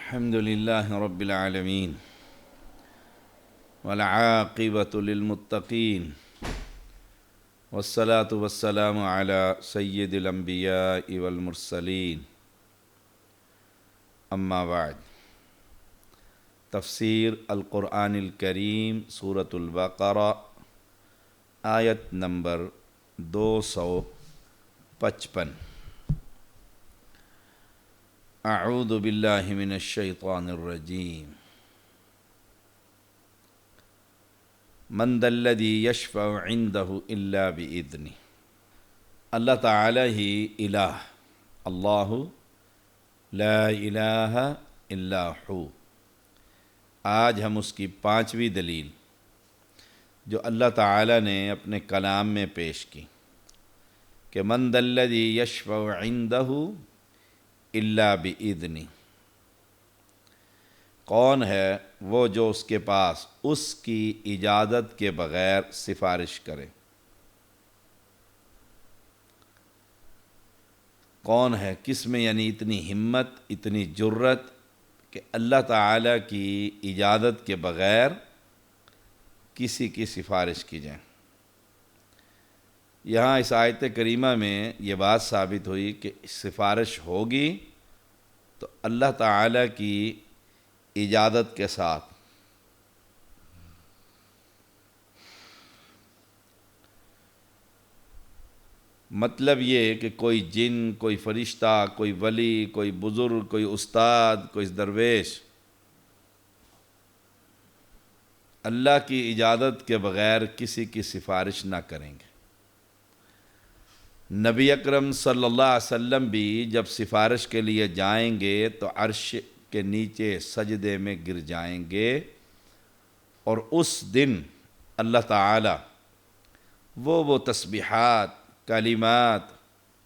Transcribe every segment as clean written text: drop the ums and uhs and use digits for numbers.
الحمد لله رب العالمين والعاقبة للمتقين والصلاة والسلام على سيد الأنبياء والمرسلين أما بعد تفسیر القرآن الکریم سورۃ البقرہ آیت نمبر 255 اعوذ باللہ من الشیطان الرجیم من ذا الذی یشفع عندہ الا بإذنہ۔ اللہ تعالی ہی الہ، اللہ لا الہ الا ہو۔ آج ہم اس کی 5ویں دلیل جو اللہ تعالی نے اپنے کلام میں پیش کی کہ من ذا الذی یشفع عندہ الا بإذنہ، کون ہے وہ جو اس کے پاس اس کی اجازت کے بغیر سفارش کرے؟ کون ہے؟ کس میں یعنی اتنی ہمت، اتنی جرت کہ اللہ تعالیٰ کی اجازت کے بغیر کسی کی سفارش کی جائے؟ یہاں اس آیت کریمہ میں یہ بات ثابت ہوئی کہ سفارش ہوگی تو اللہ تعالیٰ کی اجازت کے ساتھ۔ مطلب یہ کہ کوئی جن، کوئی فرشتہ، کوئی ولی، کوئی بزرگ، کوئی استاد، کوئی درویش اللہ کی اجازت کے بغیر کسی کی سفارش نہ کریں گے۔ نبی اکرم صلی اللہ علیہ وسلم بھی جب سفارش کے لیے جائیں گے تو عرش کے نیچے سجدے میں گر جائیں گے، اور اس دن اللہ تعالی وہ تسبیحات، کلمات،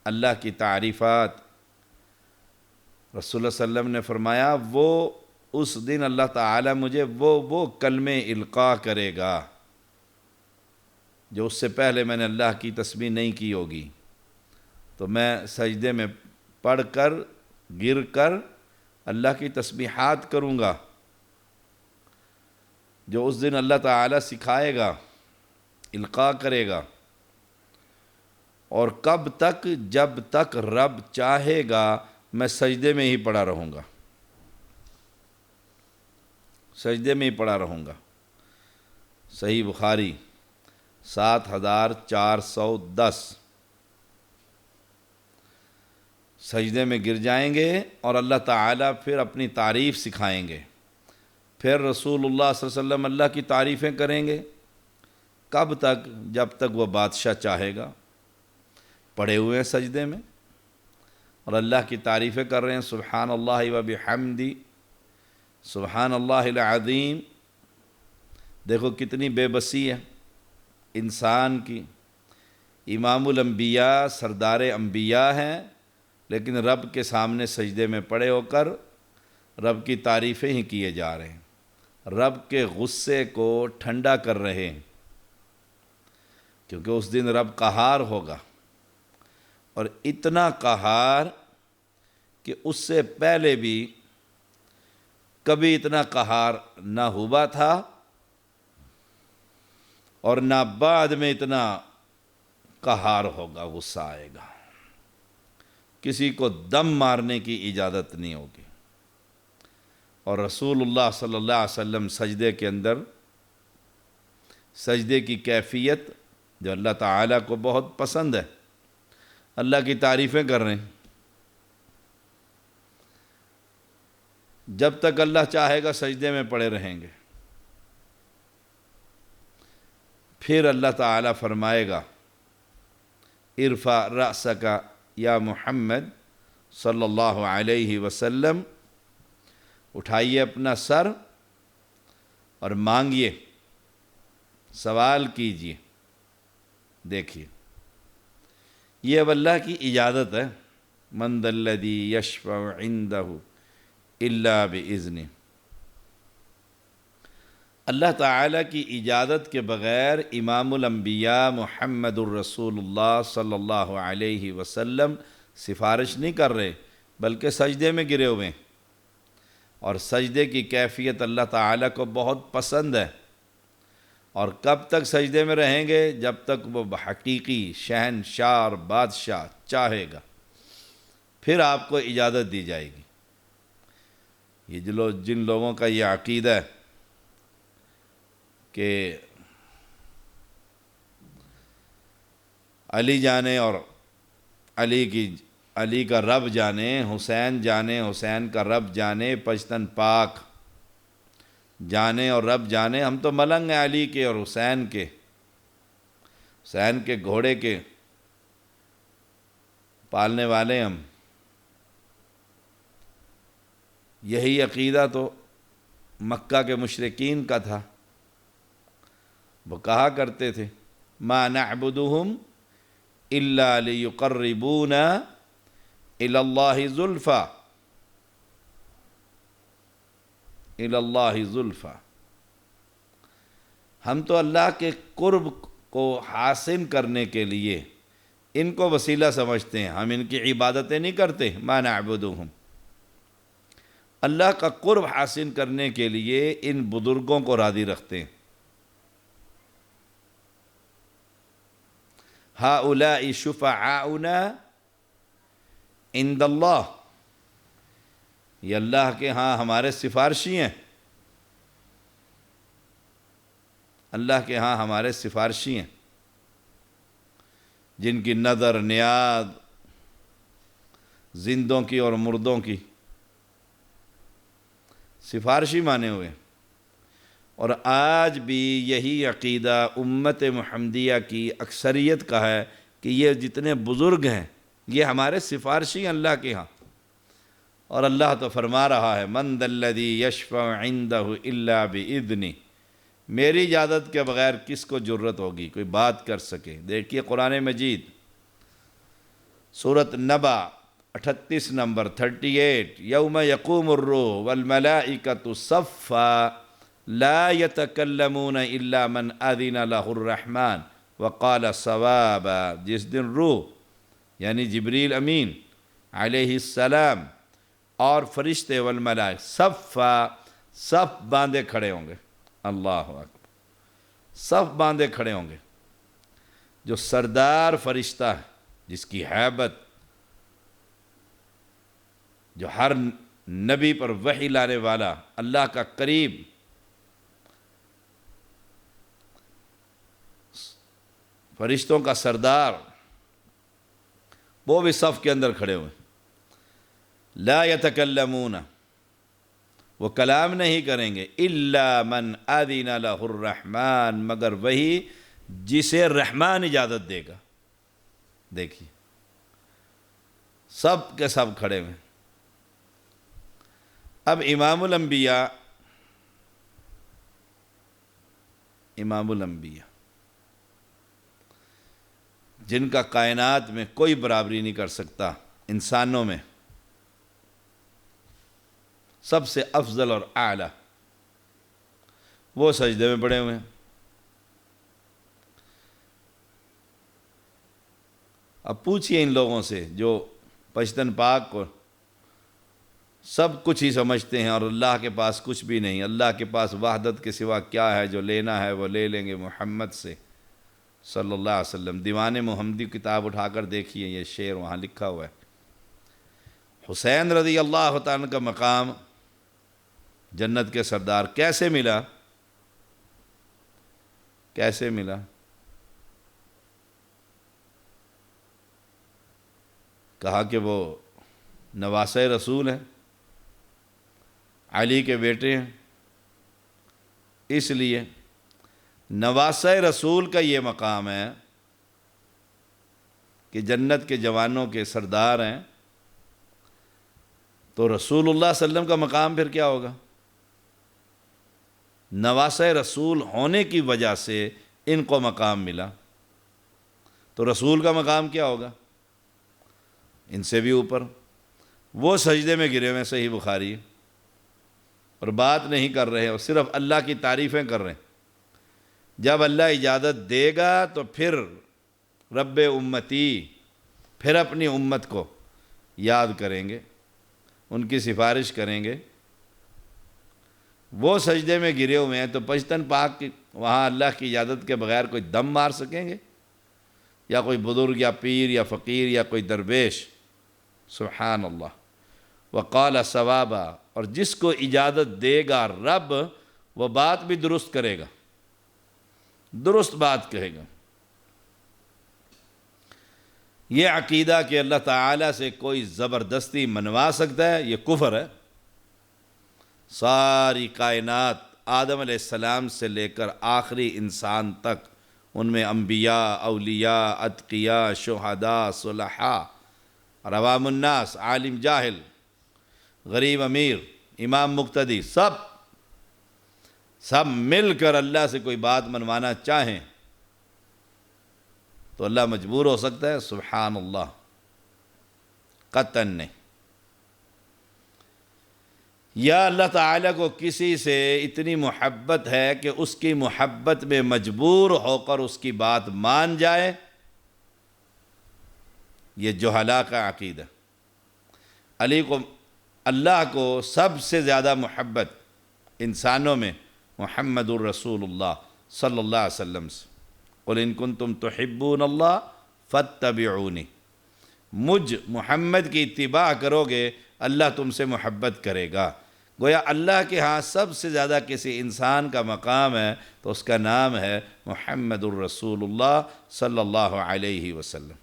اللہ کی تعریفات، رسول اللہ صلی اللہ علیہ وسلم نے فرمایا وہ اس دن اللہ تعالی مجھے وہ کلمے القاء کرے گا جو اس سے پہلے میں نے اللہ کی تسبیح نہیں کی ہوگی، تو میں سجدے میں پڑھ کر گر کر اللہ کی تسبیحات کروں گا جو اس دن اللہ تعالی سکھائے گا، القاء کرے گا۔ اور کب تک؟ جب تک رب چاہے گا میں سجدے میں ہی پڑا رہوں گا، سجدے میں ہی پڑا رہوں گا۔ صحیح بخاری 7410۔ سجدے میں گر جائیں گے اور اللہ تعالیٰ پھر اپنی تعریف سکھائیں گے، پھر رسول اللہ صلی اللہ علیہ وسلم اللہ کی تعریفیں کریں گے۔ کب تک؟ جب تک وہ بادشاہ چاہے گا۔ پڑے ہوئے ہیں سجدے میں اور اللہ کی تعریفیں کر رہے ہیں، سبحان اللہ و بحمدی، سبحان اللہ العظیم۔ دیکھو کتنی بے بسی ہے انسان کی۔ امام الانبیاء، سردار انبیاء ہیں، لیکن رب کے سامنے سجدے میں پڑے ہو کر رب کی تعریفیں ہی کیے جا رہے ہیں، رب کے غصے کو ٹھنڈا کر رہے ہیں، کیونکہ اس دن رب قہار ہوگا، اور اتنا قہار کہ اس سے پہلے بھی کبھی اتنا قہار نہ ہوا تھا اور نہ بعد میں اتنا قہار ہوگا، غصہ آئے گا، کسی کو دم مارنے کی اجازت نہیں ہوگی۔ اور رسول اللہ صلی اللہ علیہ وسلم سجدے کے اندر سجدے کی کیفیت جو اللہ تعالیٰ کو بہت پسند ہے، اللہ کی تعریفیں کر رہے ہیں۔ جب تک اللہ چاہے گا سجدے میں پڑے رہیں گے، پھر اللہ تعالیٰ فرمائے گا ارفع رأسک یا محمد صلی اللہ علیہ وسلم، اٹھائیے اپنا سر اور مانگیے، سوال کیجیے۔ دیکھیے یہ اب اللہ کی اجازت ہے، من ذا الذی یشفع عندہ الا بإذنہ۔ اللہ تعالیٰ کی اجازت کے بغیر امام الانبیاء محمد الرسول اللہ صلی اللہ علیہ وسلم سفارش نہیں کر رہے، بلکہ سجدے میں گرے ہوئے ہیں۔ اور سجدے کی کیفیت اللہ تعالیٰ کو بہت پسند ہے، اور کب تک سجدے میں رہیں گے؟ جب تک وہ حقیقی شہنشاہ اور بادشاہ چاہے گا، پھر آپ کو اجازت دی جائے گی۔ یہ جن لوگوں کا یہ عقیدہ ہے کہ علی جانے اور علی کا رب جانے، حسین جانے، حسین کا رب جانے، پشتن پاک جانے اور رب جانے، ہم تو ملنگ ہیں علی کے اور حسین کے گھوڑے کے پالنے والے ہم۔ یہی عقیدہ تو مکہ کے مشرکین کا تھا، وہ کہا کرتے تھے ما نعبدهم الا لیقربونا الی اللہ زلفی، الی اللہ زلفی، ہم تو اللہ کے قرب کو حاصل کرنے کے لیے ان کو وسیلہ سمجھتے ہیں، ہم ان کی عبادتیں نہیں کرتے۔ ما نعبدهم، اللہ کا قرب حاصل کرنے کے لیے ان بزرگوں کو راضی رکھتے ہیں۔ ہؤلاء شفعاؤنا عند اللہ، یہ اللہ کے ہاں ہمارے سفارشی ہیں، اللہ کے ہاں ہمارے سفارشی ہیں، جن کی نظر نیاز زندوں کی اور مردوں کی سفارشی مانے ہوئے۔ اور آج بھی یہی عقیدہ امت محمدیہ کی اکثریت کا ہے کہ یہ جتنے بزرگ ہیں یہ ہمارے سفارشی ہیں اللہ کے ہاں۔ اور اللہ تو فرما رہا ہے من ذا الذی یشفع عندہ الا باذنہ، میری اجازت کے بغیر کس کو جرت ہوگی کوئی بات کر سکے؟ دیکھیے قرآن مجید سورۃ نبا 38 نمبر 38، یوم یقوم الروح والملائکۃ صفا لا یتکلمون الا من اذن لہ الرحمن وقال صوابا، جس دن روح یعنی جبریل امین علیہ السلام اور فرشتے والملائکہ صف باندھے کھڑے ہوں گے، اللہ اکبر، صف باندھے کھڑے ہوں گے۔ جو سردار فرشتہ ہے جس کی ہیبت، جو ہر نبی پر وحی لانے والا، اللہ کا قریب، فرشتوں کا سردار، وہ بھی صف کے اندر کھڑے ہوئے۔ لا یتکلمون، وہ کلام نہیں کریں گے، الا من اذن لہ الرحمن، مگر وہی جسے رحمان اجازت دے گا۔ دیکھیے سب کے سب کھڑے ہوئے۔ اب امام الانبیاء جن کا کائنات میں کوئی برابری نہیں کر سکتا، انسانوں میں سب سے افضل اور اعلیٰ، وہ سجدے میں پڑے ہوئے ہیں۔ اب پوچھئے ان لوگوں سے جو پشتن پاک کو سب کچھ ہی سمجھتے ہیں اور اللہ کے پاس کچھ بھی نہیں، اللہ کے پاس وحدت کے سوا کیا ہے، جو لینا ہے وہ لے لیں گے محمد سے صلی اللہ علیہ وسلم۔ دیوان محمدی کتاب اٹھا کر دیکھیے، یہ شعر وہاں لکھا ہوا ہے۔ حسین رضی اللہ تعالیٰ کا مقام جنت کے سردار کیسے ملا؟ کیسے ملا؟ کہا کہ وہ نواسۂ رسول ہیں، علی کے بیٹے ہیں، اس لیے نواسۂ رسول کا یہ مقام ہے کہ جنت کے جوانوں کے سردار ہیں، تو رسول اللہ صلی اللہ علیہ وسلم کا مقام پھر کیا ہوگا؟ نواسۂ رسول ہونے کی وجہ سے ان کو مقام ملا، تو رسول کا مقام کیا ہوگا؟ ان سے بھی اوپر۔ وہ سجدے میں گرے ہوئے، صحیح بخاری، اور بات نہیں کر رہے اور صرف اللہ کی تعریفیں کر رہے ہیں۔ جب اللہ اجازت دے گا تو پھر رب امتی، پھر اپنی امت کو یاد کریں گے، ان کی سفارش کریں گے، وہ سجدے میں گرے ہوئے ہیں تو پشتن پاک کی وہاں اللہ کی اجازت کے بغیر کوئی دم مار سکیں گے؟ یا کوئی بزرگ یا پیر یا فقیر یا کوئی درویش؟ سبحان اللہ۔ وقال ثوابا، اور جس کو اجازت دے گا رب وہ بات بھی درست کرے گا، درست بات کہے گا۔ یہ عقیدہ کہ اللہ تعالیٰ سے کوئی زبردستی منوا سکتا ہے، یہ کفر ہے۔ ساری کائنات آدم علیہ السلام سے لے کر آخری انسان تک، ان میں انبیاء، اولیاء، اتقیاء، شہداء، صلحاء، عوام الناس، عالم جاہل، غریب امیر، امام مقتدی، سب مل کر اللہ سے کوئی بات منوانا چاہیں تو اللہ مجبور ہو سکتا ہے؟ سبحان اللہ، قطعاً نہیں۔ یا اللہ تعالیٰ کو کسی سے اتنی محبت ہے کہ اس کی محبت میں مجبور ہو کر اس کی بات مان جائے، یہ جہلاء کا عقیدہ۔ اللہ کو سب سے زیادہ محبت انسانوں میں محمد الرسول اللہ صلی اللہ علیہ وسلم سے، قل ان کنتم تحبون اللہ فاتبعونی، مجھ محمد کی اتباع کرو گے اللہ تم سے محبت کرے گا۔ گویا اللہ کے ہاں سب سے زیادہ کسی انسان کا مقام ہے تو اس کا نام ہے محمد الرسول اللہ صلی اللہ علیہ وسلم۔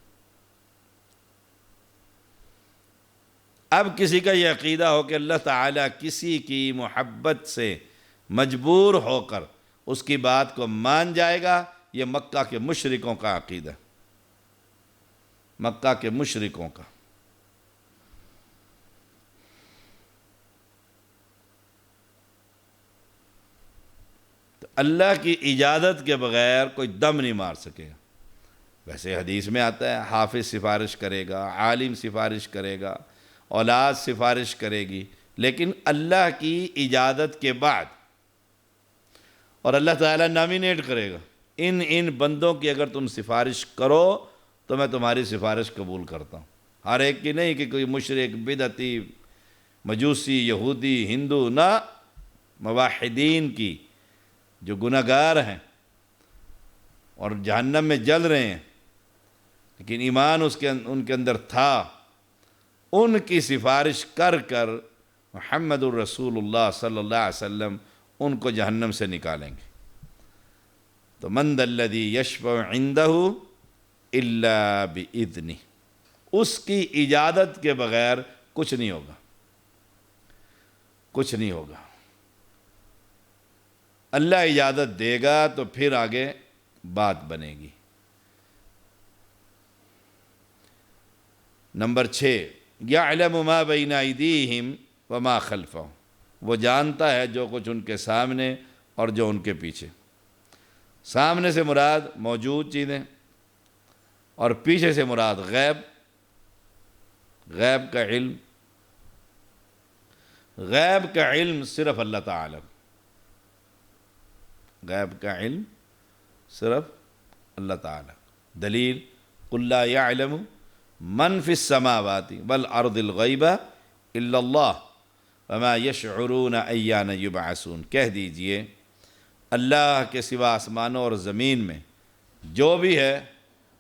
اب کسی کا یہ عقیدہ ہو کہ اللہ تعالیٰ کسی کی محبت سے مجبور ہو کر اس کی بات کو مان جائے گا، یہ مکہ کے مشرکوں کا عقیدہ، مکہ کے مشرکوں کا۔ تو اللہ کی اجازت کے بغیر کوئی دم نہیں مار سکے گا۔ ویسے حدیث میں آتا ہے حافظ سفارش کرے گا، عالم سفارش کرے گا، اولاد سفارش کرے گی، لیکن اللہ کی اجازت کے بعد، اور اللہ تعالیٰ نامینیٹ کرے گا ان بندوں کی اگر تم سفارش کرو تو میں تمہاری سفارش قبول کرتا ہوں۔ ہر ایک کی نہیں کہ کوئی مشرک، بدعتی، مجوسی، یہودی، ہندو، نہ، موحدین کی جو گناہگار ہیں اور جہنم میں جل رہے ہیں لیکن ایمان ان کے اندر تھا، ان کی سفارش کر کر محمد الرسول اللہ صلی اللہ علیہ وسلم ان کو جہنم سے نکالیں گے۔ تو من ذا الذی یشفع عندہ الا باذنہ، اس کی اجازت کے بغیر کچھ نہیں ہوگا، کچھ نہیں ہوگا۔ اللہ اجازت دے گا تو پھر آگے بات بنے گی۔ نمبر 6، یعلم ما بین ایدیہم وما خلفہم، وہ جانتا ہے جو کچھ ان کے سامنے اور جو ان کے پیچھے۔ سامنے سے مراد موجود چیزیں اور پیچھے سے مراد غیب، غیب کا علم۔ غیب کا علم صرف اللہ تعالیٰ، غیب کا علم صرف اللہ تعالیٰ۔ دلیل قل لا يعلم من فی السماوات والارض الغیب الا اللہ وما یشعرون ایان یبعثون، کہہ دیجئے اللہ کے سوا آسمانوں اور زمین میں جو بھی ہے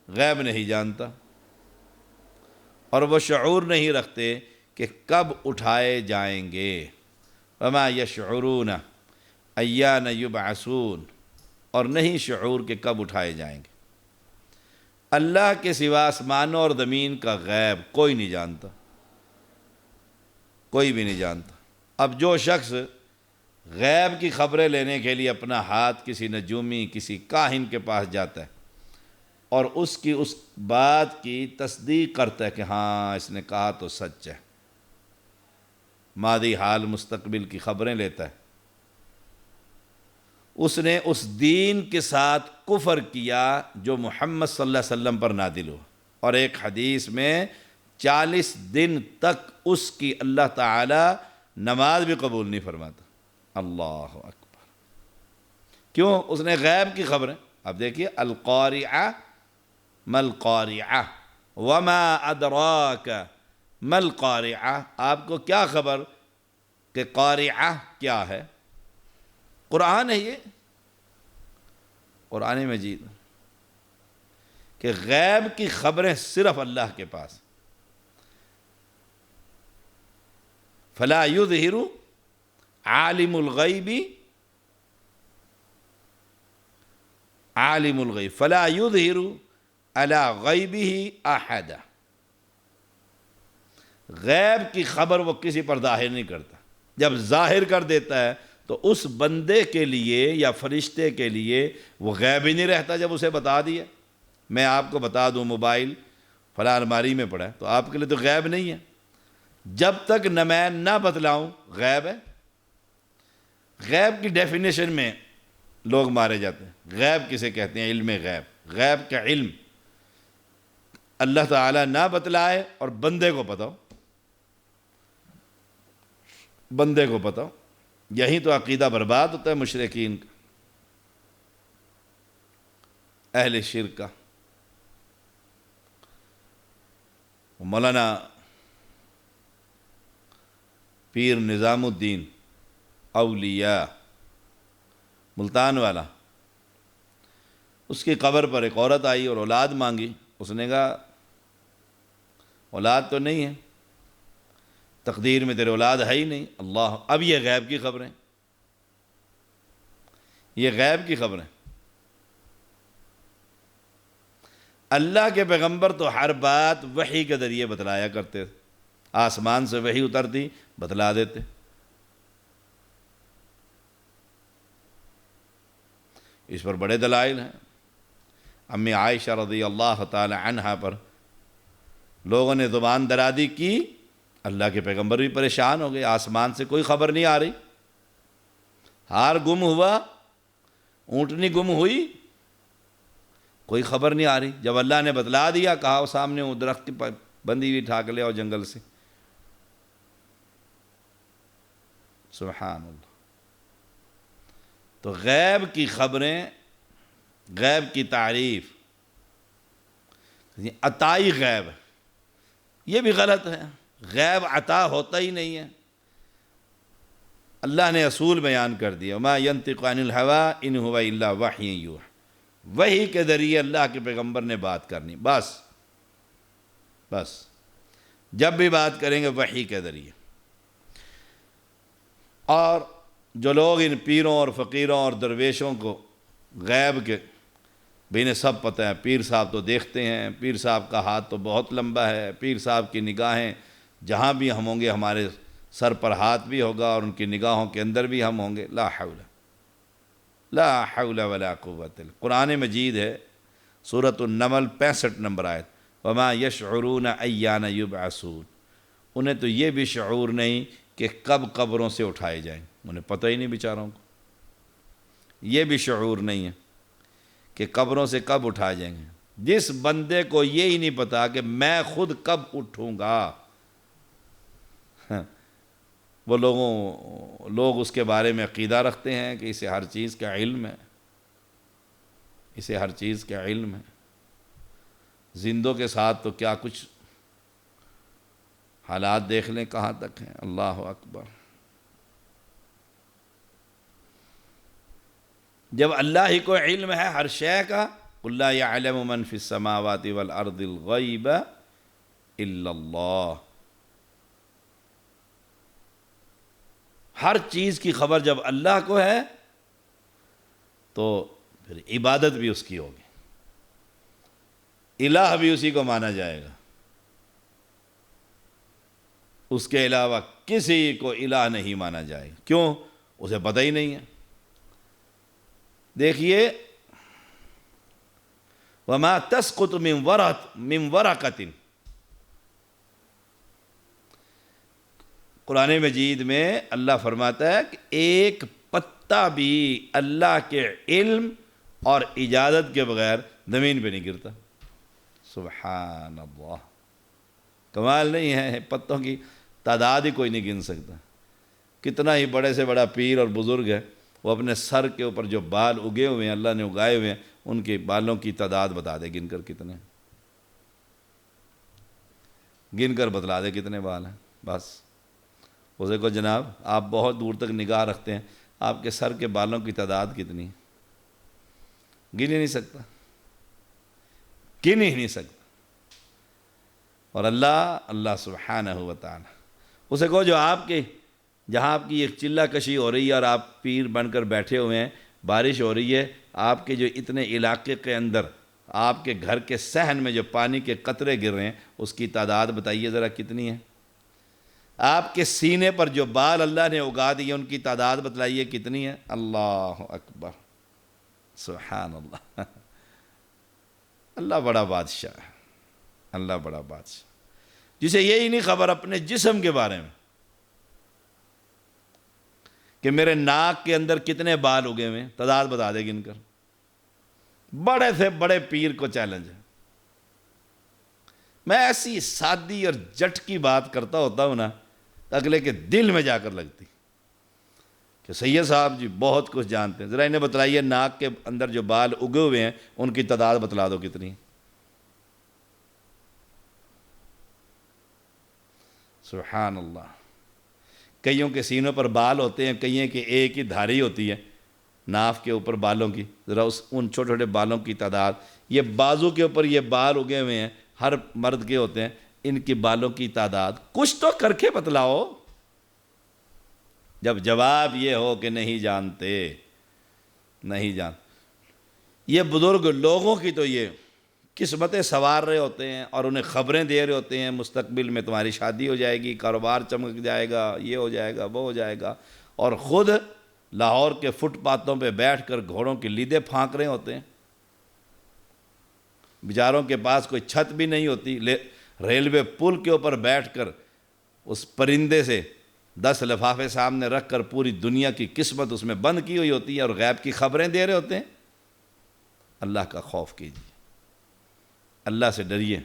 غیب نہیں جانتا اور وہ شعور نہیں رکھتے کہ کب اٹھائے جائیں گے۔ وما یشعرون ایان یبعثون، اور نہیں شعور کہ کب اٹھائے جائیں گے۔ اللہ کے سوا آسمانوں اور زمین کا غیب کوئی نہیں جانتا، کوئی بھی نہیں جانتا۔ اب جو شخص غیب کی خبریں لینے کے لیے اپنا ہاتھ کسی نجومی، کسی کاہن کے پاس جاتا ہے اور اس کی اس بات کی تصدیق کرتا ہے کہ ہاں اس نے کہا تو سچ ہے، ماضی، حال، مستقبل کی خبریں لیتا ہے، اس نے اس دین کے ساتھ کفر کیا جو محمد صلی اللہ علیہ وسلم پر نازل ہوا۔ اور ایک حدیث میں 40 دن تک اس کی اللہ تعالی نماز بھی قبول نہیں فرماتا۔ اللہ اکبر، کیوں؟ اس نے غیب کی خبریں۔ اب دیکھیے القارعہ ما القارعہ وما ادراک ما القارعہ، آپ کو کیا خبر کہ قارعہ کیا ہے؟ قرآن ہے یہ، قرآن مجید، کہ غیب کی خبریں صرف اللہ کے پاس. فلا یظہر عالم الغیب فلا یظہر علی غیبہ احد. غیب کی خبر وہ کسی پر ظاہر نہیں کرتا. جب ظاہر کر دیتا ہے تو اس بندے کے لیے یا فرشتے کے لیے وہ غیب ہی نہیں رہتا. جب اسے بتا دیا، میں آپ کو بتا دوں موبائل فلاں الماری میں پڑا ہے، تو آپ کے لیے تو غیب نہیں ہے. جب تک نہ میں نہ بتلاؤں غیب ہے. غیب کی ڈیفینیشن میں لوگ مارے جاتے ہیں. غیب کسے کہتے ہیں؟ علم غیب. غیب کا علم اللہ تعالیٰ نہ بتلائے اور بندے کو پتہ ہو، بندے کو پتہ ہو. یہی تو عقیدہ برباد ہوتا ہے مشرکین کا، اہل شرک کا. مولانا پیر نظام الدین اولیاء ملتان والا، اس کی قبر پر ایک عورت آئی اور اولاد مانگی. اس نے کہا اولاد تو نہیں ہے، تقدیر میں تیرے اولاد ہے ہی نہیں. اللہ، اب یہ غیب کی خبریں، یہ غیب کی خبریں. اللہ کے پیغمبر تو ہر بات وحی کے ذریعے بتلایا کرتے تھے. آسمان سے وحی اترتی، بتلا دیتے. اس پر بڑے دلائل ہیں. امی عائشہ رضی اللہ تعالی عنہا پر لوگوں نے زبان درازی کی، اللہ کے پیغمبر بھی پریشان ہو گئے. آسمان سے کوئی خبر نہیں آ رہی، ہار گم ہوا، اونٹنی گم ہوئی، کوئی خبر نہیں آ رہی. جب اللہ نے بتلا دیا، کہا وہ سامنے وہ درخت کی بندی ہوئی ٹھاک لے آؤ جنگل سے. سبحان اللہ. تو غیب کی خبریں، غیب کی تعریف، عطائی غیب، یہ بھی غلط ہے. غیب عطا ہوتا ہی نہیں ہے. اللہ نے اصول بیان کر دیا، ما ينطق عن الهوى ان هو الا وحی یوحی. وحی کے ذریعے اللہ کے پیغمبر نے بات کرنی، بس جب بھی بات کریں گے وحی کے ذریعے. اور جو لوگ ان پیروں اور فقیروں اور درویشوں کو غیب کے بھی انہیں سب پتہ ہے، پیر صاحب تو دیکھتے ہیں، پیر صاحب کا ہاتھ تو بہت لمبا ہے، پیر صاحب کی نگاہیں جہاں بھی ہم ہوں گے ہمارے سر پر ہاتھ بھی ہوگا اور ان کی نگاہوں کے اندر بھی ہم ہوں گے. لا حول ولا قوت. قرآن مجید ہے، سورۃ النمل 65 نمبر آیت، وما یشعرون ایان یبعثون. انہیں تو یہ بھی شعور نہیں کہ کب قبروں سے اٹھائے جائیں. انہیں پتہ ہی نہیں بیچاروں کو، یہ بھی شعور نہیں ہے کہ قبروں سے کب اٹھائے جائیں گے. جس بندے کو یہ ہی نہیں پتا کہ میں خود کب اٹھوں گا، وہ لوگ اس کے بارے میں عقیدہ رکھتے ہیں کہ اسے ہر چیز کا علم ہے، اسے ہر چیز کا علم ہے. زندوں کے ساتھ تو کیا کچھ حالات دیکھ لیں کہاں تک ہیں. اللہ اکبر. جب اللہ ہی کو علم ہے ہر شے کا، قل لا يعلم من في السماوات والارض الغیب الا اللہ. ہر چیز کی خبر جب اللہ کو ہے تو پھر عبادت بھی اس کی ہوگی، الہ بھی اسی کو مانا جائے گا. اس کے علاوہ کسی کو الہ نہیں مانا جائے گا. کیوں؟ اسے پتہ ہی نہیں ہے. دیکھیے، وما تسقط من ورقۃ، قرآن مجید میں اللہ فرماتا ہے کہ ایک پتا بھی اللہ کے علم اور اجازت کے بغیر زمین پہ نہیں گرتا. سبحان اللہ. کمال نہیں ہے؟ پتوں کی تعداد ہی کوئی نہیں گن سکتا. کتنا ہی بڑے سے بڑا پیر اور بزرگ ہے، وہ اپنے سر کے اوپر جو بال اگے ہوئے ہیں، اللہ نے اگائے ہوئے ہیں، ان کے بالوں کی تعداد بتا دے گن کر کتنے، گن کر بتلا دے کتنے بال ہیں. بس اسے کو جناب آپ بہت دور تک نگاہ رکھتے ہیں، آپ کے سر کے بالوں کی تعداد کتنی ہے؟ گن ہی نہیں سکتا، گن ہی نہیں سکتا۔ اور اللہ سبحانہ و تعالی اسے کہو جو آپ کے جہاں آپ کی ایک چلہ کشی ہو رہی ہے اور آپ پیر بن کر بیٹھے ہوئے ہیں، بارش ہو رہی ہے، آپ کے جو اتنے علاقے کے اندر آپ کے گھر کے صحن میں جو پانی کے قطرے گر رہے ہیں، اس کی تعداد بتائیے ذرا کتنی ہے؟ آپ کے سینے پر جو بال اللہ نے اگا دیے ان کی تعداد بتلائیے کتنی ہے؟ اللہ اکبر، سبحان اللہ۔ اللہ بڑا بادشاہ ہے، اللہ بڑا بادشاہ، جسے یہی نہیں خبر اپنے جسم کے بارے میں کہ میرے ناک کے اندر کتنے بال اگے ہوئے ہیں، تعداد بتا دے گن کر۔ بڑے سے بڑے پیر کو چیلنج ہے۔ میں ایسی سادی اور جٹ کی بات کرتا ہوتا ہوں نا، اگلے کے دل میں جا کر لگتی کہ سید صاحب جی بہت کچھ جانتے ہیں، ذرا انہیں بتلائیے ناک کے اندر جو بال اگے ہوئے ہیں ان کی تعداد بتلا دو کتنی۔ سبحان اللہ۔ کئیوں کے سینوں پر بال ہوتے ہیں، کئیوں کے ایک ہی دھاری ہوتی ہے ناف کے اوپر بالوں کی، ذرا ان چھوٹے چھوٹے بالوں کی تعداد۔ یہ بازو کے اوپر یہ بال اگے ہوئے ہیں، ہر مرد کے ہوتے ہیں، ان کی بالوں کی تعداد کچھ تو کر کے بتلاؤ۔ جب جواب یہ ہو کہ نہیں جانتے، نہیں جان، یہ بزرگ لوگوں کی تو یہ قسمتیں سنوار رہے ہوتے ہیں اور انہیں خبریں دے رہے ہوتے ہیں، مستقبل میں تمہاری شادی ہو جائے گی، کاروبار چمک جائے گا، یہ ہو جائے گا، وہ ہو جائے گا، اور خود لاہور کے فٹ پاتھوں پہ بیٹھ کر گھوڑوں کی لیدیں پھانک رہے ہوتے ہیں۔ بیچاروں کے پاس کوئی چھت بھی نہیں ہوتی، ریلوے پل کے اوپر بیٹھ کر اس پرندے سے 10 لفافے سامنے رکھ کر پوری دنیا کی قسمت اس میں بند کی ہوئی ہوتی ہے اور غیب کی خبریں دے رہے ہوتے ہیں۔ اللہ کا خوف کیجیے، اللہ سے ڈریے،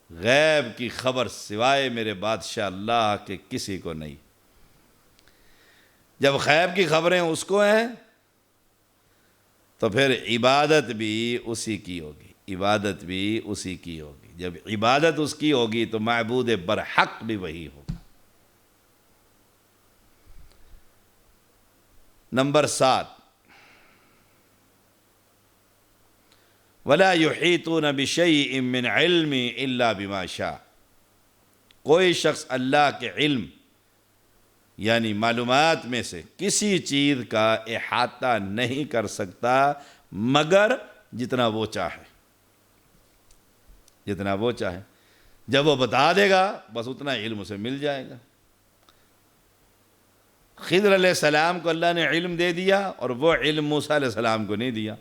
غیب کی خبر سوائے میرے بادشاہ اللہ کے کسی کو نہیں۔ جب غیب کی خبریں اس کو ہیں تو پھر عبادت بھی اسی کی ہوگی، عبادت بھی اسی کی ہوگی۔ جب عبادت اس کی ہوگی تو معبود برحق بھی وہی ہوگا۔ نمبر 7، وَلَا يُحِيطُونَ بِشَيْءٍ مِّنْ عِلْمِ إِلَّا بِمَا شَاءَ۔ کوئی شخص اللہ کے علم یعنی معلومات میں سے کسی چیز کا احاطہ نہیں کر سکتا مگر جتنا وہ چاہے، جتنا وہ چاہے۔ جب وہ بتا دے گا بس اتنا علم اسے مل جائے گا۔ خضر علیہ السلام کو اللہ نے علم دے دیا اور وہ علم موسیٰ علیہ السلام کو نہیں دیا،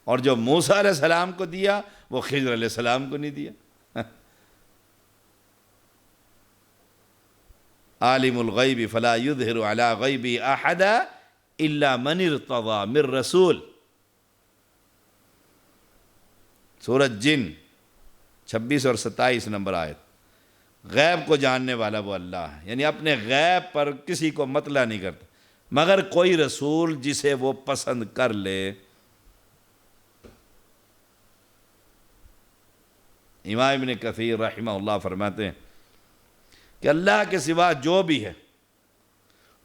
اور جو موسیٰ علیہ السلام کو دیا وہ خضر علیہ السلام کو نہیں دیا۔ عالم الغیب فلا یظہر علی غیبہ احدا الا من ارتضی من رسول، سورۃ جن 26 اور 27 نمبر آیت۔ غیب کو جاننے والا وہ اللہ ہے، یعنی اپنے غیب پر کسی کو مطلع نہیں کرتا مگر کوئی رسول جسے وہ پسند کر لے۔ امام ابن کثیر رحمہ اللہ فرماتے ہیں کہ اللہ کے سوا جو بھی ہے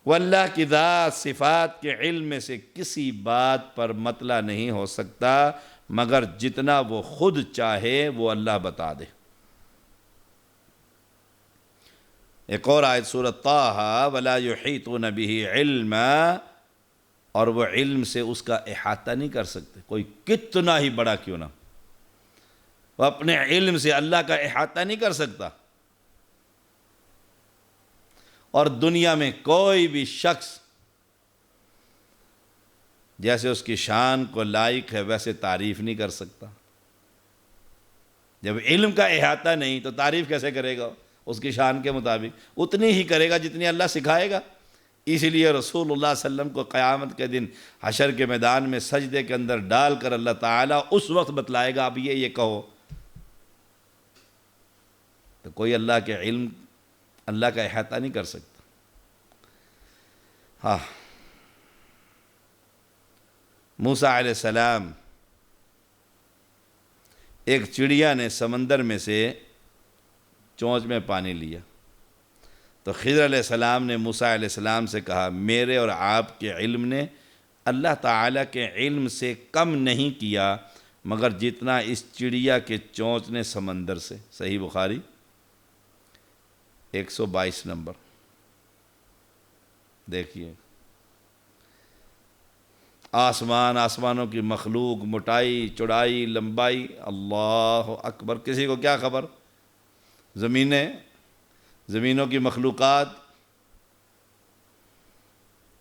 وہ اللہ کی ذات صفات کے علم میں سے کسی بات پر مطلع نہیں ہو سکتا مگر جتنا وہ خود چاہے وہ اللہ بتا دے۔ ایک اور آیت سورۃ طٰہٰ، وَلَا يُحِيطُونَ بِهِ عِلْمًا، اور وہ علم سے اس کا احاطہ نہیں کر سکتے، کوئی کتنا ہی بڑا کیوں نہ، وہ اپنے علم سے اللہ کا احاطہ نہیں کر سکتا۔ اور دنیا میں کوئی بھی شخص جیسے اس کی شان کو لائق ہے ویسے تعریف نہیں کر سکتا۔ جب علم کا احاطہ نہیں تو تعریف کیسے کرے گا؟ اس کی شان کے مطابق اتنی ہی کرے گا جتنی اللہ سکھائے گا۔ اس لیے رسول اللہ صلی اللہ علیہ وسلم کو قیامت کے دن حشر کے میدان میں سجدے کے اندر ڈال کر اللہ تعالیٰ اس وقت بتلائے گا اب یہ کہو، تو کوئی اللہ کے علم اللہ کا احاطہ نہیں کر سکتا۔ ہاں، موسیٰ علیہ السلام، ایک چڑیا نے سمندر میں سے چونچ میں پانی لیا، تو خضر علیہ السلام نے موسیٰ علیہ السلام سے کہا میرے اور آپ کے علم نے اللہ تعالیٰ کے علم سے کم نہیں کیا مگر جتنا اس چڑیا کے چونچ نے سمندر سے. صحیح بخاری 122 نمبر دیکھیے. آسمانوں کی مخلوق، موٹائی، چوڑائی، لمبائی، اللہ اکبر. کسی کو کیا خبر؟ زمینوں کی مخلوقات،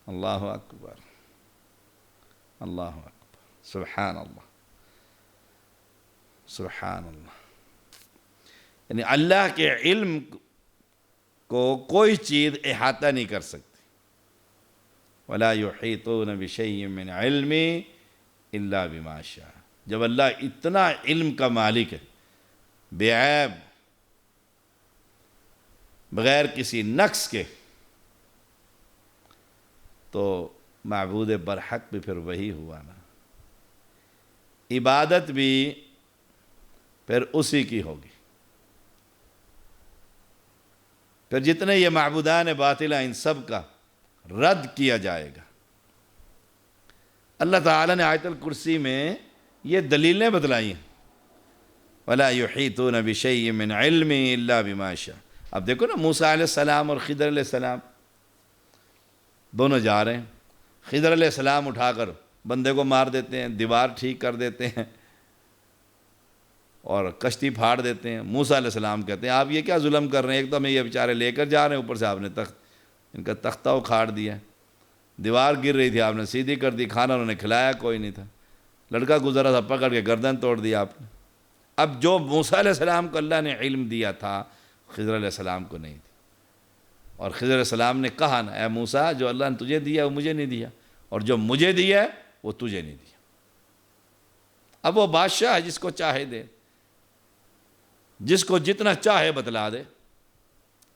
اللہ اکبر، اللہ اکبر، سبحان اللہ، سبحان اللہ. یعنی اللہ کے علم کو کوئی چیز احاطہ نہیں کر سکتی. وَلَا يُحِيطُونَ بِشَيْءٍ مِّنْ عِلْمِهِ إِلَّا بِمَا شَاءَ. جب اللہ اتنا علم کا مالک ہے، بے عیب، بغیر کسی نقص کے، تو معبود برحق بھی پھر وہی ہوا نا. عبادت بھی پھر اسی کی ہوگی. پھر جتنے یہ معبودان باطلہ ان سب کا رد کیا جائے گا. اللہ تعالیٰ نے آیت الکرسی میں یہ دلیلیں بتلائی ہیں. وَلَا يُحِيطُونَ بِشَيْءٍ مِّنْ عِلْمِهِ إِلَّا بِمَا شَاءَ. اب دیکھو نا، موسیٰ علیہ السلام اور خضر علیہ السلام دونوں جا رہے ہیں. خضر علیہ السلام اٹھا کر بندے کو مار دیتے ہیں، دیوار ٹھیک کر دیتے ہیں اور کشتی پھاڑ دیتے ہیں. موسیٰ علیہ السلام کہتے ہیں آپ یہ کیا ظلم کر رہے ہیں؟ ایک تو ہمیں یہ بیچارے لے کر جا رہے ہیں، اوپر سے آپ نے ان کا تختہ اکھاڑ دیا. دیوار گر رہی تھی، آپ نے سیدھی کر دی. کھانا انہوں نے کھلایا کوئی نہیں تھا. لڑکا گزرا تھا، پکڑ کے گردن توڑ دیا آپ نے. اب جو موسیٰ علیہ السلام کو اللہ نے علم دیا تھا، خضر علیہ السلام کو نہیں تھی. اور خضر علیہ السلام نے کہا نا، اے موسیٰ جو اللہ نے تجھے دیا وہ مجھے نہیں دیا، اور جو مجھے دیا ہے وہ تجھے نہیں دیا. اب وہ بادشاہ ہے، جس کو چاہے دے، جس کو جتنا چاہے بتلا دے.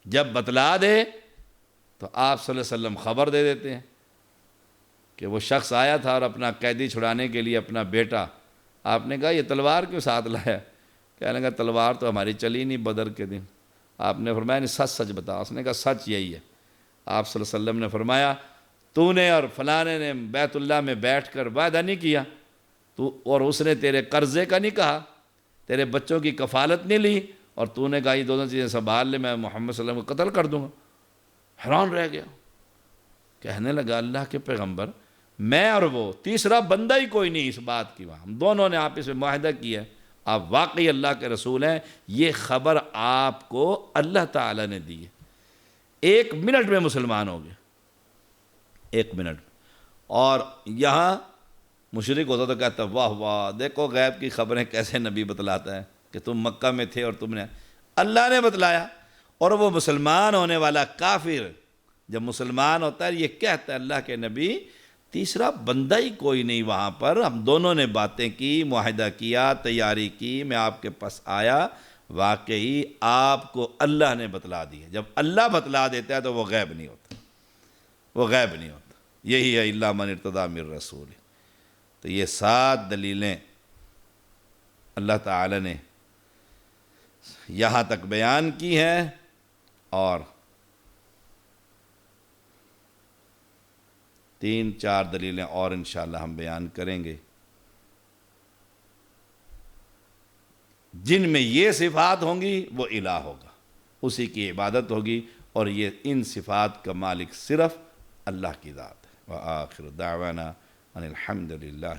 جب بتلا دے تو آپ صلی اللہ علیہ وسلم خبر دے دیتے ہیں کہ وہ شخص آیا تھا اور اپنا قیدی چھڑانے کے لیے اپنا بیٹا. آپ نے کہا یہ تلوار کیوں ساتھ لایا؟ کہنے لگا تلوار تو ہماری چلی نہیں بدر کے دن. آپ نے فرمایا نہیں، سچ سچ بتا. اس نے کہا سچ یہی ہے. آپ صلی اللہ علیہ وسلم نے فرمایا تو نے اور فلانے نے بیت اللہ میں بیٹھ کر وعدہ نہیں کیا تو، اور اس نے تیرے قرضے کا نہیں کہا، تیرے بچوں کی کفالت نہیں لی، اور تو نے کہا یہ دونوں چیزیں سنبھال لے، میں محمد صلی اللہ علیہ وسلم کو قتل کر دوں گا. حیران رہ گیا. کہنے لگا اللہ کے پیغمبر، میں اور وہ تیسرا بندہ ہی کوئی نہیں اس بات کی. وہاں ہم دونوں نے آپس میں معاہدہ کیا ہے، آپ واقعی اللہ کے رسول ہیں. یہ خبر آپ کو اللہ تعالیٰ نے دی ہے. 1 منٹ میں مسلمان ہو گئے، 1 منٹ. اور یہاں مشرک ہوتا تو کہتا واہ واہ، دیکھو غیب کی خبریں کیسے نبی بتلاتا ہے کہ تم مکہ میں تھے اور تم نے، اللہ نے بتلایا. اور وہ مسلمان ہونے والا کافر جب مسلمان ہوتا ہے یہ کہتا ہے اللہ کے نبی تیسرا بندہ ہی کوئی نہیں وہاں پر، ہم دونوں نے باتیں کی، معاہدہ کیا، تیاری کی، میں آپ کے پاس آیا. واقعی آپ کو اللہ نے بتلا دیا. جب اللہ بتلا دیتا ہے تو وہ غیب نہیں ہوتا، وہ غیب نہیں ہوتا. یہی ہے الا من ارتضی من رسول. تو یہ 7 دلیلیں اللہ تعالی نے یہاں تک بیان کی ہیں، اور 3-4 دلیلیں اور انشاءاللہ ہم بیان کریں گے جن میں یہ صفات ہوں گی وہ الہ ہوگا، اسی کی عبادت ہوگی، اور یہ ان صفات کا مالک صرف اللہ کی ذات ہے. وآخر دعوانا ان الحمد للہ.